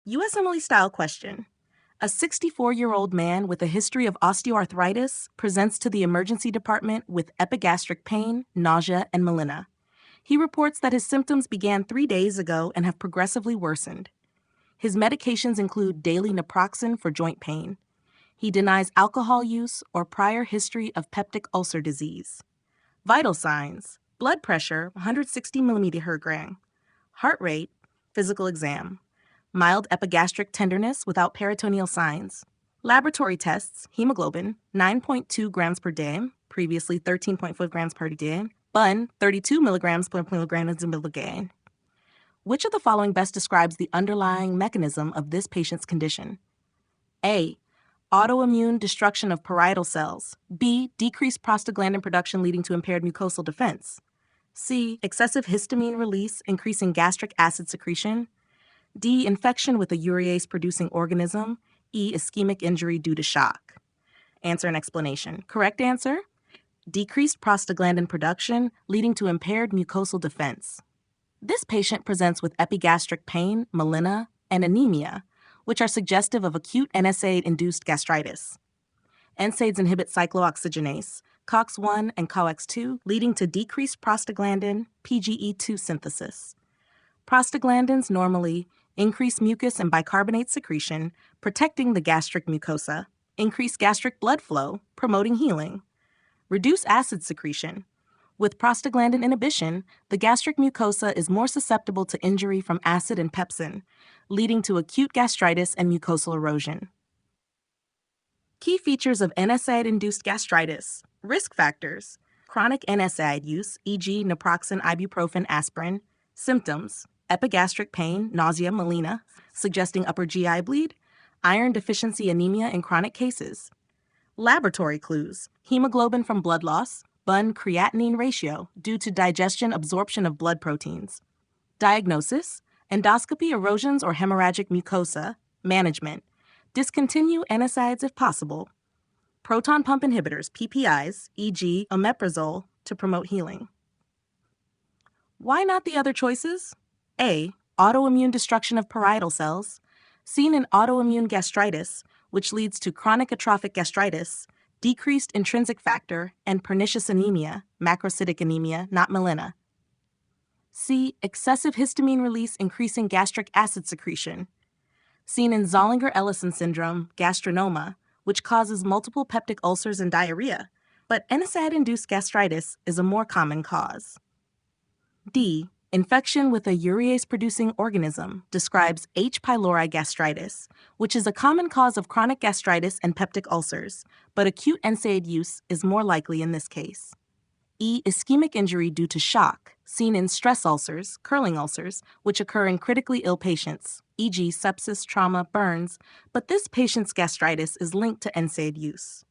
USMLE style question. A 64-year-old man with a history of osteoarthritis presents to the emergency department with epigastric pain, nausea, and melena. He reports that his symptoms began 3 days ago and have progressively worsened. His medications include daily naproxen for joint pain. He denies alcohol use or prior history of peptic ulcer disease. Vital signs: blood pressure 160 mmHg, heart rate, physical exam, mild epigastric tenderness without peritoneal signs. Laboratory tests: hemoglobin 9.2 grams per day, previously 13.5 grams per day, BUN 32 milligrams per milligram. Which of the following best describes the underlying mechanism of this patient's condition? A. Autoimmune destruction of parietal cells. B. Decreased prostaglandin production leading to impaired mucosal defense. C. Excessive histamine release increasing gastric acid secretion. D. Infection with a urease-producing organism. E. Ischemic injury due to shock. Answer and explanation. Correct answer: decreased prostaglandin production leading to impaired mucosal defense. This patient presents with epigastric pain, melena, and anemia, which are suggestive of acute NSAID-induced gastritis. NSAIDs inhibit cyclooxygenase, COX-1 and COX-2, leading to decreased prostaglandin, PGE₂ synthesis. Prostaglandins normally increase mucus and bicarbonate secretion, protecting the gastric mucosa, increase gastric blood flow, promoting healing, reduce acid secretion. With prostaglandin inhibition, the gastric mucosa is more susceptible to injury from acid and pepsin, leading to acute gastritis and mucosal erosion. Key features of NSAID-induced gastritis. Risk factors: chronic NSAID use, e.g. naproxen, ibuprofen, aspirin. Symptoms: epigastric pain, nausea, melena, suggesting upper GI bleed. Iron deficiency anemia in chronic cases. Laboratory clues: hemoglobin from blood loss, BUN creatinine ratio due to digestion absorption of blood proteins. Diagnosis: endoscopy, erosions, or hemorrhagic mucosa. Management: discontinue NSAIDs if possible. Proton pump inhibitors, PPIs, e.g. omeprazole, to promote healing. Why not the other choices? A. Autoimmune destruction of parietal cells. Seen in autoimmune gastritis, which leads to chronic atrophic gastritis, decreased intrinsic factor, and pernicious anemia, macrocytic anemia, not melena. C. Excessive histamine release increasing gastric acid secretion. Seen in Zollinger-Ellison syndrome, gastrinoma, which causes multiple peptic ulcers and diarrhea, but NSAID-induced gastritis is a more common cause. D. Infection with a urease-producing organism describes H. pylori gastritis, which is a common cause of chronic gastritis and peptic ulcers, but acute NSAID use is more likely in this case. E. Ischemic injury due to shock, seen in stress ulcers, curling ulcers, which occur in critically ill patients, e.g. sepsis, trauma, burns, but this patient's gastritis is linked to NSAID use.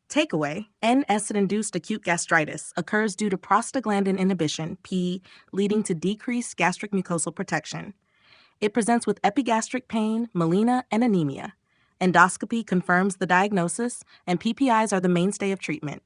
Takeaway: NSAID-induced acute gastritis occurs due to prostaglandin inhibition, P, leading to decreased gastric mucosal protection. It presents with epigastric pain, melena, and anemia. Endoscopy confirms the diagnosis, and PPIs are the mainstay of treatment.